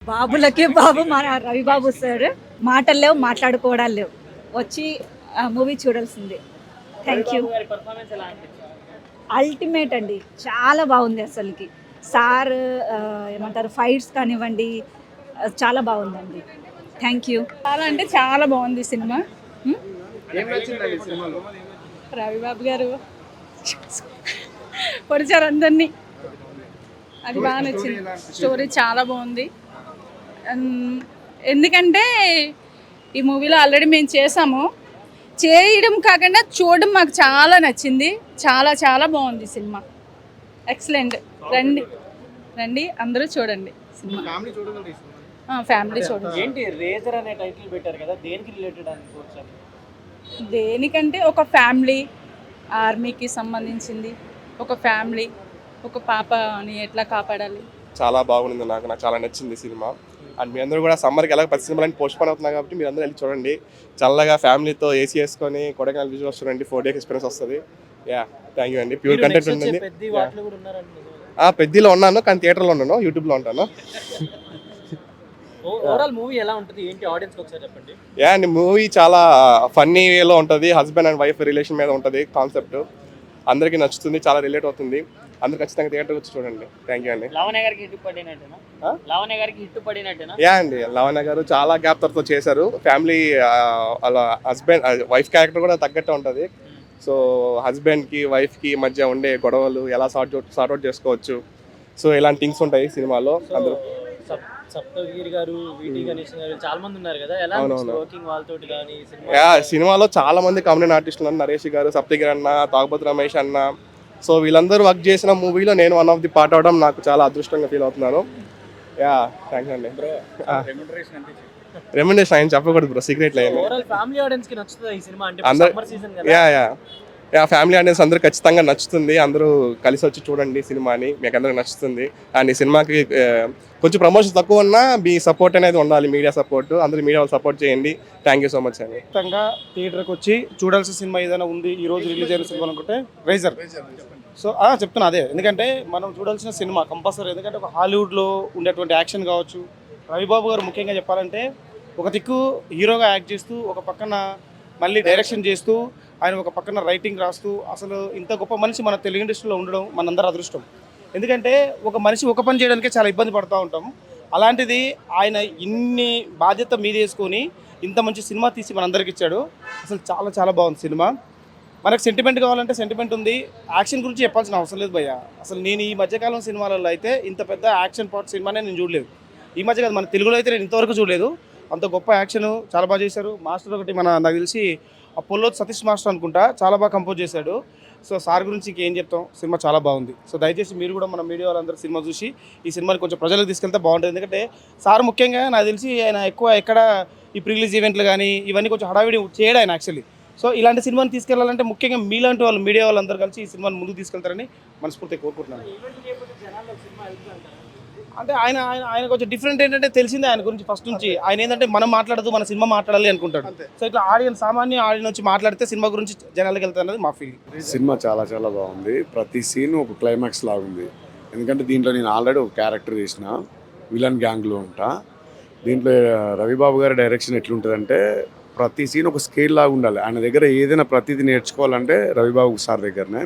బాబులకి బాబు మన రవిబాబు సార్ మాటలు లేవు, మాట్లాడుకోవడాలు లేవు. వచ్చి మూవీ చూడాల్సిందే. Thank you. అల్టిమేట్ అండి, చాలా బాగుంది అసలుకి. సార్ ఏమంటారు, ఫైట్స్ కానివ్వండి, చాలా బాగుందండి. Thank you. చాలా అంటే చాలా బాగుంది సినిమా. రవిబాబు గారు పొడిచారు అందరినీ, అది బాగా నచ్చింది. స్టోరీ చాలా బాగుంది. ఎందుకంటే ఈ మూవీలో ఆల్రెడీ మేము చేసాము, చేయడం కాకుండా చూడడం మాకు చాలా నచ్చింది. చాలా చాలా బాగుంది సినిమా, ఎక్సలెంట్. రండి రండి అందరూ చూడండి సినిమా, ఫ్యామిలీ చూడండి. ఏంటి రేజర్ అనే టైటిల్ పెట్టారు కదా, దేనికి రిలేటెడ్ అనుకోవచ్చు? దేనికంటే ఒక ఫ్యామిలీ, ఆర్మీకి సంబంధించింది. ఒక ఫ్యామిలీ, ఒక పాపని ఎట్లా కాపాడాలి. చాలా బాగుంది, నాకు చాలా నచ్చింది సినిమా. అండ్ మీ అందరూ కూడా సమ్మర్కి ఎలా ప్రతి సినిమాలని పోస్ట్ పోన్ అవుతున్నాయి కాబట్టి మీరు అందరూ వెళ్ళి చూడండి. చల్లగా ఫ్యామిలీతో ఏసీ వేసుకొని కొడైకెనాల్ విజువల్స్ చూడండి. 4 days ఎక్స్పీరియన్స్ వస్తుంది. థ్యాంక్ యూ అండి. ప్యూర్ కంటెంట్ ఉంటుంది. పెద్దలో ఉన్నాను కానీ థియేటర్లో ఉన్నాను, యూట్యూబ్లో ఉంటాను. ఓవరాల్ మూవీ ఎలా ఉంటుంది, ఏంటి ఆడియన్స్ ఒకసారి చెప్పండి. అండి మూవీ చాలా ఫన్నీ వేలో ఉంటుంది. హస్బెండ్ అండ్ వైఫ్ రిలేషన్ మీద ఉంటుంది కాన్సెప్ట్. అందరికీ నచ్చుతుంది, చాలా రిలేట్ అవుతుంది. అందరు ఖచ్చితంగా థియేటర్ వచ్చి చూడండి. థ్యాంక్ యూ అండి. లావణ్య గారికి హిట్ పడినట్టేనా? అండి లావణ్య గారు చాలా గ్యాప్ తర్వాత చేశారు. ఫ్యామిలీ అలా హస్బెండ్ వైఫ్ క్యారెక్టర్ కూడా తగ్గట్టే ఉంటుంది. సో హస్బెండ్కి వైఫ్కి మధ్య ఉండే గొడవలు ఎలా సార్ట్అవుట్ చేసుకోవచ్చు, సో ఇలాంటి థింగ్స్ ఉంటాయి సినిమాలో. అందరూ సప్తగిరి గారు, విటి గణేష్ గారు చాలా మంది ఉన్నారు కదా, ఎలా వర్కింగ్ వాళ్ళతోటి కానీ సినిమాలో చాలా మంది కామెడీ ఆర్టిస్టులు ఉన్నారు. నరేష్ గారు, సప్తగిరి అన్న, తాగుబోతు రమేష్ అన్న, సో వీళ్ళందరూ వర్క్ చేసిన మూవీలో నేను వన్ ఆఫ్ ది పార్ట్ అవడం నాకు చాలా అదృష్టంగా ఫీల్ అవుతున్నాను. థ్యాంక్స్ అండి. రెమ్యునరేషన్ ఆయన చెప్పకూడదు బ్రో, సీక్రెట్ లేదు. ఫ్యామిలీ ఆడియన్స్ కి నచ్చుతుంది ఈ సినిమా అంటే. ఫ్యామిలీ ఆడియన్స్ అందరూ ఖచ్చితంగా నచ్చుతుంది. అందరూ కలిసి వచ్చి చూడండి సినిమాని, మీకు అందరికి నచ్చుతుంది. అండ్ ఈ సినిమాకి కొంచెం ప్రమోషన్ తక్కువ ఉన్నా మీ సపోర్ట్ అనేది ఉండాలి, మీడియా సపోర్ట్. అందరూ మీడియా వాళ్ళు సపోర్ట్ చేయండి. థ్యాంక్ యూ సో మచ్ అండి. ఖచ్చితంగా థియేటర్కి వచ్చి చూడాల్సిన సినిమా ఏదైనా ఉంది ఈ రోజు రిలీజ్ అయిన సినిమా అనుకుంటే రేజర్. సో చెప్తున్నా అదే, ఎందుకంటే మనం చూడాల్సిన సినిమా కంపల్సరీ. ఎందుకంటే ఒక హాలీవుడ్లో ఉండేటువంటి యాక్షన్ కావచ్చు, రవిబాబు గారు ముఖ్యంగా చెప్పాలంటే ఒక దిక్కు హీరోగా యాక్ట్ చేస్తూ, ఒక పక్కన మళ్ళీ డైరెక్షన్ చేస్తూ, ఆయన ఒక పక్కన రైటింగ్ రాస్తూ, అసలు ఇంత గొప్ప మనిషి మన తెలుగు ఇండస్ట్రీలో ఉండడం మనందరూ అదృష్టం. ఎందుకంటే ఒక మనిషి ఒక పని చేయడానికే చాలా ఇబ్బంది పడుతూ ఉంటాం. అలాంటిది ఆయన ఇన్ని బాధ్యత మీద వేసుకొని ఇంత మంచి సినిమా తీసి మనందరికి ఇచ్చాడు. అసలు చాలా చాలా బాగుంది సినిమా. మనకు సెంటిమెంట్ కావాలంటే సెంటిమెంట్ ఉంది. యాక్షన్ గురించి చెప్పాల్సిన అవసరం లేదు భయ్య. అసలు నేను ఈ మధ్యకాలం సినిమాలలో అయితే ఇంత పెద్ద యాక్షన్ పార్ట్ సినిమానే నేను చూడలేదు. ఈ మధ్య కాదు, మన తెలుగులో అయితే నేను ఇంతవరకు చూడలేదు. అంత గొప్ప యాక్షన్ చాలా బాగా చేశారు. మాస్టర్ ఒకటి నాకు తెలిసి పొల్లోత్ సతీష్ మాస్టర్ అనుకుంటా, చాలా బాగా కంపోజ్ చేశాడు. సో సార్ గురించి ఇంకేం చెప్తాం, సినిమా చాలా బాగుంది. సో దయచేసి మీరు కూడా మన మీడియా వాళ్ళందరూ సినిమా చూసి ఈ సినిమాని కొంచెం ప్రజలకు తీసుకెళ్తే బాగుంటుంది. ఎందుకంటే సార్ ముఖ్యంగా నాకు తెలిసి ఆయన ఎక్కువ ఎక్కడ ఈ ప్రీలీజ్ ఈవెంట్లు కానీ ఇవన్నీ కొంచెం హడావిడి చేయడు ఆయన యాక్చువల్లీ. సో ఇలాంటి సినిమాని తీసుకెళ్లాలంటే ముఖ్యంగా మీలాంటి వాళ్ళు, మీడియా వాళ్ళందరూ కలిసి ఈ సినిమాని ముందుకు తీసుకెళ్తారని మనస్ఫూర్తిగా కోరుకుంటున్నాను. అంటే ఆయన కొంచెం డిఫరెంట్ ఏంటంటే తెలిసిందే ఆయన గురించి ఫస్ట్ నుంచి. ఆయన ఏంటంటే మనం మాట్లాడదు, మన సినిమా మాట్లాడాలి అనుకుంటాడు. సో ఇట్లా సామాన్య ఆడియన్స్ వచ్చి మాట్లాడితే సినిమా గురించి జనాలకు వెళ్తారు అనేది మా ఫీలింగ్. సినిమా చాలా చాలా బాగుంది. ప్రతి సీన్ ఒక క్లైమాక్స్ లాగుంది. ఎందుకంటే దీంట్లో నేను ఆల్రెడీ ఒక క్యారెక్టర్ చేసిన విలన్ గ్యాంగ్లో ఉంటా. దీంట్లో రవిబాబు గారి డైరెక్షన్ ఎట్లుంటుందంటే ప్రతి సీన్ ఒక స్కేల్ లాగా ఉండాలి. ఆయన దగ్గర ఏదైనా ప్రతిదీ నేర్చుకోవాలంటే రవిబాబు సార్ దగ్గరనే.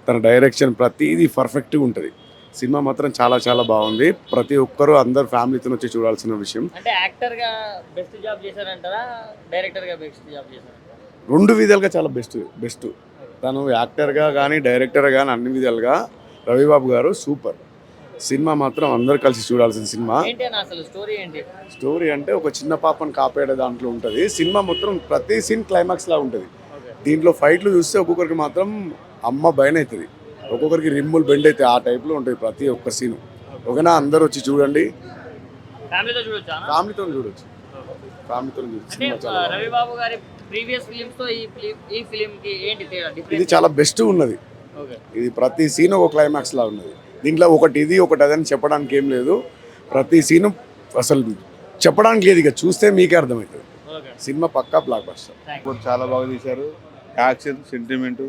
తన డైరెక్షన్ ప్రతిదీ పర్ఫెక్ట్గా ఉంటుంది. సినిమా మాత్రం చాలా చాలా బాగుంది. ప్రతి ఒక్కరూ అందరు ఫ్యామిలీతో వచ్చి చూడాల్సిన విషయం. అంటే యాక్టర్గా బెస్ట్ జాబ్ చేశారంటారా, డైరెక్టర్గా బెస్ట్ జాబ్ చేశారంటారా? 2 విధాలుగా చాలా బెస్ట్. తను యాక్టర్గా కానీ డైరెక్టర్గా కానీ అన్ని విధాలుగా రవిబాబు గారు సూపర్. సినిమా మాత్రం అందరు కలిసి చూడాల్సిన సినిమా. స్టోరీ అంటే ఒక చిన్న పాపను కాపాడే దాంట్లో ఉంటుంది. సినిమా మొత్తం ప్రతి సీన్ క్లైమాక్స్ లా ఉంటుంది. దీంట్లో ఫైట్లు చూస్తే ఒక్కొక్కరికి మాత్రం అమ్మ భయం అవుతుంది, ఒక్కొక్కరికి రిమ్ములు బెండ్ అయితే ఆ టైప్లో ఉంటుంది ప్రతి ఒక్క సీను. ఓకేనా, అందరూ వచ్చి చూడండి, ఫ్యామిలీతో చూడొచ్చు. ఇది చాలా బెస్ట్ ఉన్నది. ఇది ప్రతి సీన్ ఒక క్లైమాక్స్ లా ఉన్నది. దీంట్లో ఒకటి ఇది ఒకటి అదని చెప్పడానికి ఏం లేదు. ప్రతి సీను అసలు చెప్పడానికి లేదు, ఇక చూస్తే మీకే అర్థమవుతుంది. సినిమా పక్కా బ్లాక్ బస్టర్. చాలా బాగా తీశారు. Action, sentiment.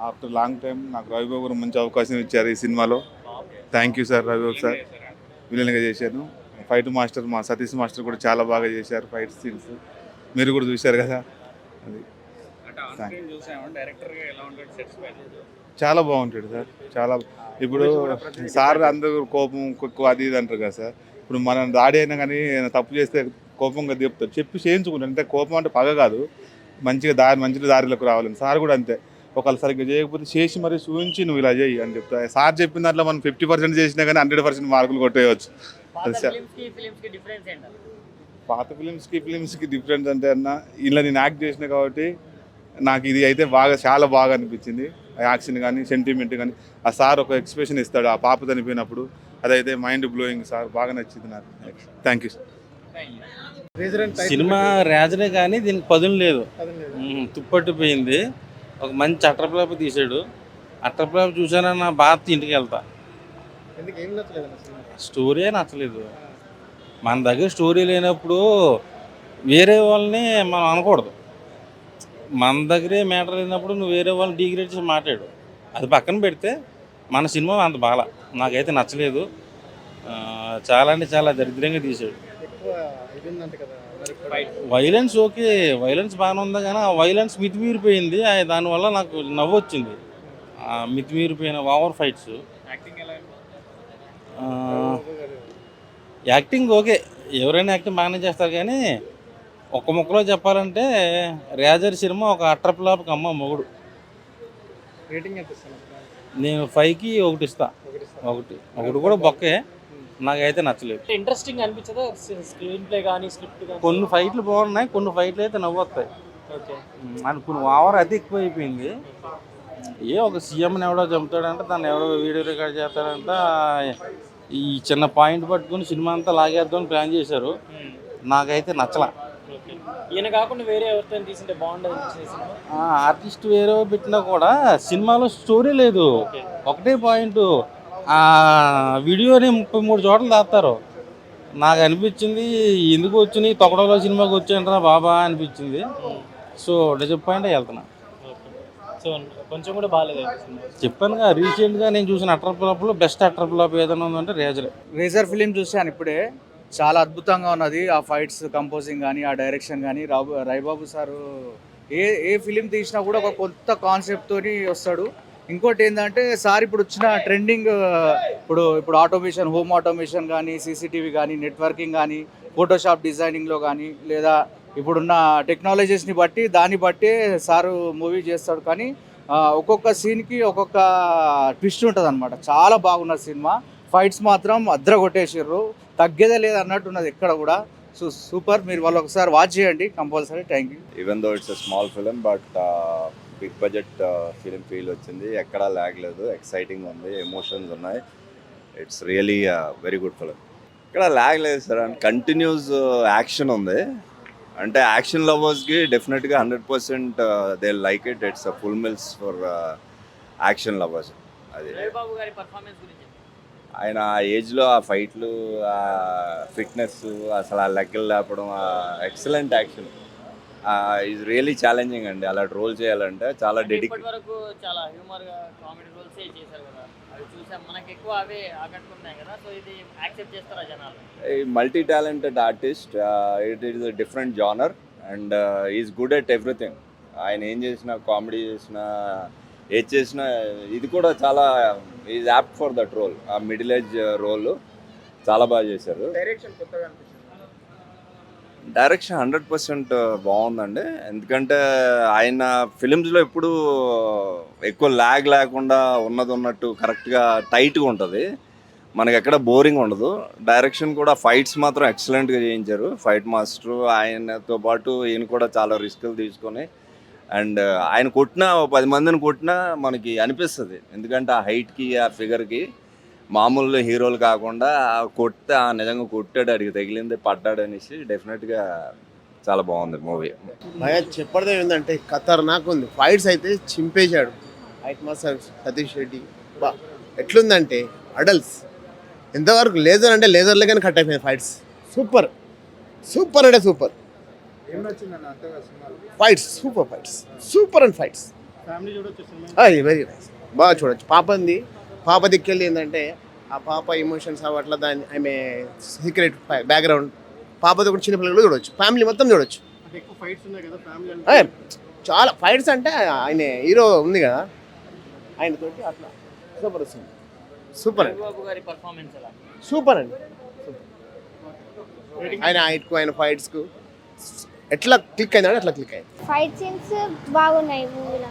After long time నాకు రవిబాబు గారు మంచి అవకాశం ఇచ్చారు ఈ సినిమాలో. Thank you sir, Ravibabu sir. విలన్గా చేశాను. ఫైట్ మాస్టర్ మా సతీష్ మాస్టర్ కూడా చాలా బాగా చేశారు ఫైట్ సీన్స్. మీరు కూడా చూశారు కదా, అది చాలా బాగుంటాడు సార్. చాలా ఇప్పుడు సార్ అందరూ కోపం ఎక్కువ అది ఇది అంటారు కదా సార్. ఇప్పుడు మనం దాడి అయినా కానీ తప్పు చేస్తే కోపంగా చెప్తారు, చెప్పి చేయించుకుంటారు. అంటే కోపం అంటే పగ కాదు, మంచిగా మంచి దారిలోకి రావాలని. సార్ కూడా అంతే, ఒకళ్ళు సరిగ్గా చేయకపోతే చేసి మరి చూపించి నువ్వు ఇలా చేయి అని చెప్తా. సార్ చెప్పిన దాంట్లో మనం 50% చేసినా కానీ 100% మార్కులు కొట్టేయచ్చు. అది సార్ పాత ఫిలిమ్స్కి డిఫరెన్స్ అంటే అన్న, ఇలా నేను యాక్ట్ చేసిన కాబట్టి నాకు ఇది అయితే చాలా బాగా అనిపించింది. యాక్షన్ కానీ సెంటిమెంట్ కానీ ఆ సార్ ఒక ఎక్స్ప్రెషన్ ఇస్తాడు ఆ పాప చనిపోయినప్పుడు, అదైతే మైండ్ బ్లోయింగ్ సార్. బాగా నచ్చింది నాకు. Thank you sir. సినిమా రేజనే కానీ దీనికి పదును లేదు, తుప్పట్టిపోయింది. ఒక మంచి అట్టప్లాప్ తీసాడు. అట్టప్లాప్ చూసానన్న బాధ ఇంటికి వెళ్తా. స్టోరీ నచ్చలేదు. మన దగ్గర స్టోరీ లేనప్పుడు వేరే వాళ్ళని మనం అనకూడదు. మన దగ్గరే మ్యాటర్ లేనప్పుడు నువ్వు వేరే వాళ్ళని డిగ్రేడ్ చేసి మాట్లాడు. అది పక్కన పెడితే మన సినిమా అంత బాగా నాకైతే నచ్చలేదు. చాలా అంటే చాలా దరిద్రంగా తీసాడు. వైలెన్స్ ఓకే, వైలెన్స్ బాగానే ఉంది కానీ ఆ వైలెన్స్ మితిమీరిపోయింది. దానివల్ల నాకు నవ్వు వచ్చింది. మితిమీరిపోయిన ఓవర్ ఫైట్స్. యాక్టింగ్ ఓకే, ఎవరైనా యాక్టింగ్ బాగానే చేస్తారు కానీ ఒక్క ముక్కలో చెప్పాలంటే రేజర్ సినిమా ఒక అట్రప్లాప్కి అమ్మ మొగుడు. నేను 5కి 1 ఇస్తా. ఒకటి కూడా బొక్కే, నాకైతే నచ్చలేదు. ఇంట్రెస్టింగ్ అనిపించదా స్క్రీన్ ప్లే కానీ స్క్రిప్ట్ కానీ? కొన్ని ఫైట్లు బాగున్నాయి, కొన్ని ఫైట్లు అయితే నవ్వు వస్తాయి. కొన్ని ఓవర్ అది ఎక్కువ అయిపోయింది. ఒక సీఎంని ఎవడో చంపుతాడంట, దాన్ని ఎవడో వీడియో రికార్డ్ చేస్తాడంట. ఈ చిన్న పాయింట్ పట్టుకుని సినిమా అంతా లాగేద్దామని ప్లాన్ చేశారు. నాకైతే నచ్చలా. ఈయన కాకుండా వేరే ఎవరితో తీసింటే బాగుండదు. ఆర్టిస్ట్ వేరే పెట్టినా కూడా సినిమాలో స్టోరీ లేదు. ఒకటే పాయింట్, ఆ వీడియోని 33 చోట్ల దాస్తారు. నాకు అనిపించింది ఎందుకు వచ్చినాయి తొక్కడలో సినిమాకి వచ్చాయంటారా బాబా అనిపించింది. సో డిసప్పాయింట్ వెళ్తున్నా. సో కొంచెం కూడా బాగాలేదు. చెప్పానుగా, రీసెంట్గా నేను చూసిన అట్రప్లాప్లో బెస్ట్ అట్రప్లాప్ ఏదైనా ఉందంటే రేజర్ ఫిలిం చూసాను ఇప్పుడే. చాలా అద్భుతంగా ఉన్నది. ఆ ఫైట్స్, కంపోజింగ్ కానీ, ఆ డైరెక్షన్ కానీ. రాయబాబు సారు ఏ ఫిలిం తీసినా కూడా ఒక కొత్త కాన్సెప్ట్తో వస్తాడు. ఇంకోటి ఏంటంటే సార్ ఇప్పుడు వచ్చిన ట్రెండింగ్, ఇప్పుడు ఆటోమేషన్, హోమ్ ఆటోమేషన్ కానీ, సీసీటీవీ కానీ, నెట్వర్కింగ్ కానీ, ఫోటోషాప్ డిజైనింగ్లో కానీ, లేదా ఇప్పుడున్న టెక్నాలజీస్ని బట్టి దాన్ని బట్టే సారు మూవీ చేస్తాడు. కానీ ఒక్కొక్క సీన్కి ఒక్కొక్క ట్విస్ట్ ఉంటుంది అనమాట. చాలా బాగున్న సినిమా. ఫైట్స్ మాత్రం అద్రగొట్టేసారు, తగ్గేదే లేదు అన్నట్టున్నది ఎక్కడ కూడా. So super. మీరు వాళ్ళు ఒకసారి వాచ్ చేయండి compulsory. Thank you. Even though it's small film but big budget film feel వచ్చింది. ఎక్కడా ల్యాగ్ లేదు, ఎక్సైటింగ్ ఉంది, ఎమోషన్స్ ఉన్నాయి. It's really very good film. ఇక్కడ ల్యాగ్ లేదు సార్, అండ్ కంటిన్యూస్ యాక్షన్ ఉంది. అంటే యాక్షన్ లవర్స్కి డెఫినెట్గా 100% they like it. It's full meals for action lovers. అది ఆయన ఆ ఏజ్లో ఆ ఫైట్లు, ఆ ఫిట్నెస్, అసలు ఆ లెక్కలు లేపడం, excellent action. Is really challenging అండి. అలా రోల్ చేయాలంటే చాలా డెడికేట్. వరకు చాలా హ్యూమర్ గా కామెడీ రోల్స్ చేశారు కదా, అవి చూసాం. మనకి ఎక్కువ అవే ఆకట్టుకున్నాయి కదా. సో ఇది యాక్సెప్ట్ చేస్తారా జనాలు? Multi talented artist. It is a different genre and is good at everything. ఆయన ఏం చేసినా, కామెడీ చేసినా, ఏది చేసినా, ఇది కూడా చాలా is apt for that role. ఆ మిడిల్ ఏజ్ రోల్ చాలా బాగా చేశారు. డైరెక్షన్ 100% బాగుందండి. ఎందుకంటే ఆయన ఫిలిమ్స్లో ఎప్పుడు ఎక్కువ ల్యాగ్ లేకుండా ఉన్నట్టు కరెక్ట్గా టైట్గా ఉంటుంది. మనకి ఎక్కడ బోరింగ్ ఉండదు. డైరెక్షన్ కూడా ఫైట్స్ మాత్రం ఎక్సలెంట్గా చేయించారు. ఫైట్ మాస్టరు ఆయనతో పాటు ఈయన కూడా చాలా రిస్కులు తీసుకొని, అండ్ ఆయన కొట్టినా 10 మందిని కొట్టినా మనకి అనిపిస్తుంది. ఎందుకంటే ఆ హైట్కి, ఆ ఫిగర్కి మామూలు హీరోలు కాకుండా కొడితే నిజంగా కొట్టాడు, అడిగి తగిలింది, పడ్డాడు అనేసి డెఫినెట్గా చాలా బాగుంది మూవీ. భయ చెప్పడం ఏంటంటే ఖతర్నాక్ ఉంది. ఫైట్స్ అయితే చింపేశాడు ఫైట్ మాస్టర్ సతీష్ రెడ్డి. బా ఎట్లుందంటే అడల్ట్స్ ఎంతవరకు లేజర్ అంటే లేజర్లే కానీ కట్ అయిపోయింది ఫైట్స్. సూపర్ సూపర్ అంటే super. Fights super, fights super and fights very nice. బాగా చూడొచ్చు. పాప దిక్కెళ్ళి ఏంటంటే ఆ పాప ఎమోషన్స్ అట్లా దాని ఆమె సీక్రెట్ బ్యాక్గ్రౌండ్ పాపతో కూడా చిన్నపిల్లలు చూడొచ్చు, ఫ్యామిలీ మొత్తం చూడొచ్చు. చాలా ఫైట్స్ అంటే ఆయన హీరో ఉంది కదా ఆయనతోటి అట్లా సూపర్ వస్తుంది. సూపర్ అండి, రవిబాబు గారి పర్ఫార్మెన్స్ ఎలా? సూపర్ అండి. ఆయన హైట్కు ఆయన ఫైట్స్కు ఎట్లా క్లిక్ అయిందంటే అట్లా క్లిక్ అయింది. ఫైట్ సీన్స్ బాగున్నాయి మూవీలో.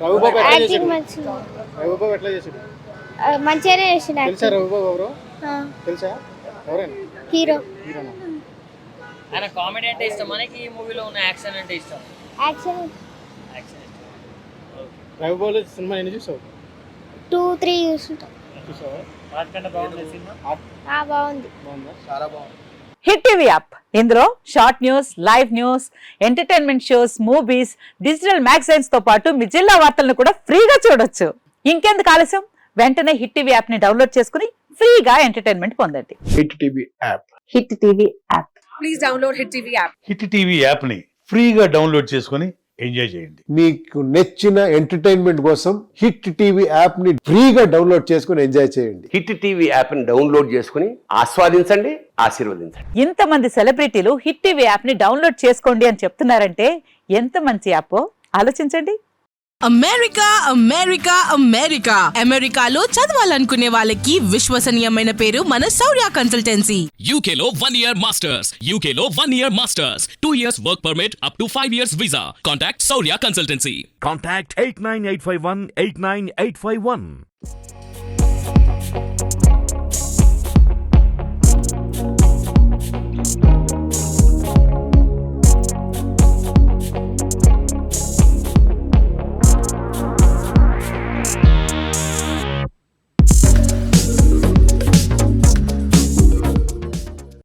రవిబాబు ఎట్లా యాక్టింగ్ చేశాడు? మంచిగా రవిబాబు ఎట్లా చేశాడు? మంచిగానే చేసిండు. తెలుసా రవిబాబు ఎవరు? తెలుసా ఎవరైనా హీరో హీరోనా? ఆయన కామెడీ అంటే ఇష్టం మనకి, ఈ మూవీలో ఉన్న యాక్షన్ అంటే ఇష్టం. యాక్షన్ యాక్షన్ ఇష్టం. రవిబాబు సినిమా ఎన్ని చూసావు? 2-3 చూసుంటాం. చూసావా? వాటికంటే బాగుంది సినిమా. బాగుంది. బాగుందా? చాలా బాగుంది. హిట్ టీవీ యాప్ ఇందులో short news, live news, entertainment shows, movies, digital magazines తో పాటు మీ జిల్లా వార్తలను కూడా ఫ్రీగా చూడొచ్చు. ఇంకెందుకు ఆలస్యం, వెంటనే హిట్ టీవీ యాప్ ని డౌన్లోడ్ చేసుకుని ఫ్రీగా ఎంటర్టైన్మెంట్ పొందండి. Hit TV app. Hit TV app. Please download hit TV app. Hit TV యాప్ని ఫ్రీగా డౌన్లోడ్ చేసుకొని ఎంజాయ్ చేయండి. మీకు నచ్చిన ఎంటర్టైన్మెంట్ కోసం హిట్ టీవీ యాప్ ని ఫ్రీగా డౌన్లోడ్ చేసుకుని ఎంజాయ్ చేయండి. హిట్ టీవీ యాప్ని డౌన్లోడ్ చేసుకుని ఆస్వాదించండి, ఆశీర్వదించండి. ఇంతమంది సెలబ్రిటీలు హిట్ టీవీ యాప్ ని డౌన్లోడ్ చేసుకోండి అని చెప్తున్నారంటే ఎంత మంచి యాప్ ఆలోచించండి. అమెరికా అమెరికా అమెరికా అమెరికాలో చదవాలనుకునే వాళ్ళకి విశ్వసనీయమైన పేరు మన శౌర్య కన్సల్టెన్సీ. యూకేలో 1 year మాస్టర్స్, యూకేలో 1 year masters, 2 years work permit up to 5 years visa. Contact Shaurya consultancy. Contact 89851 89851.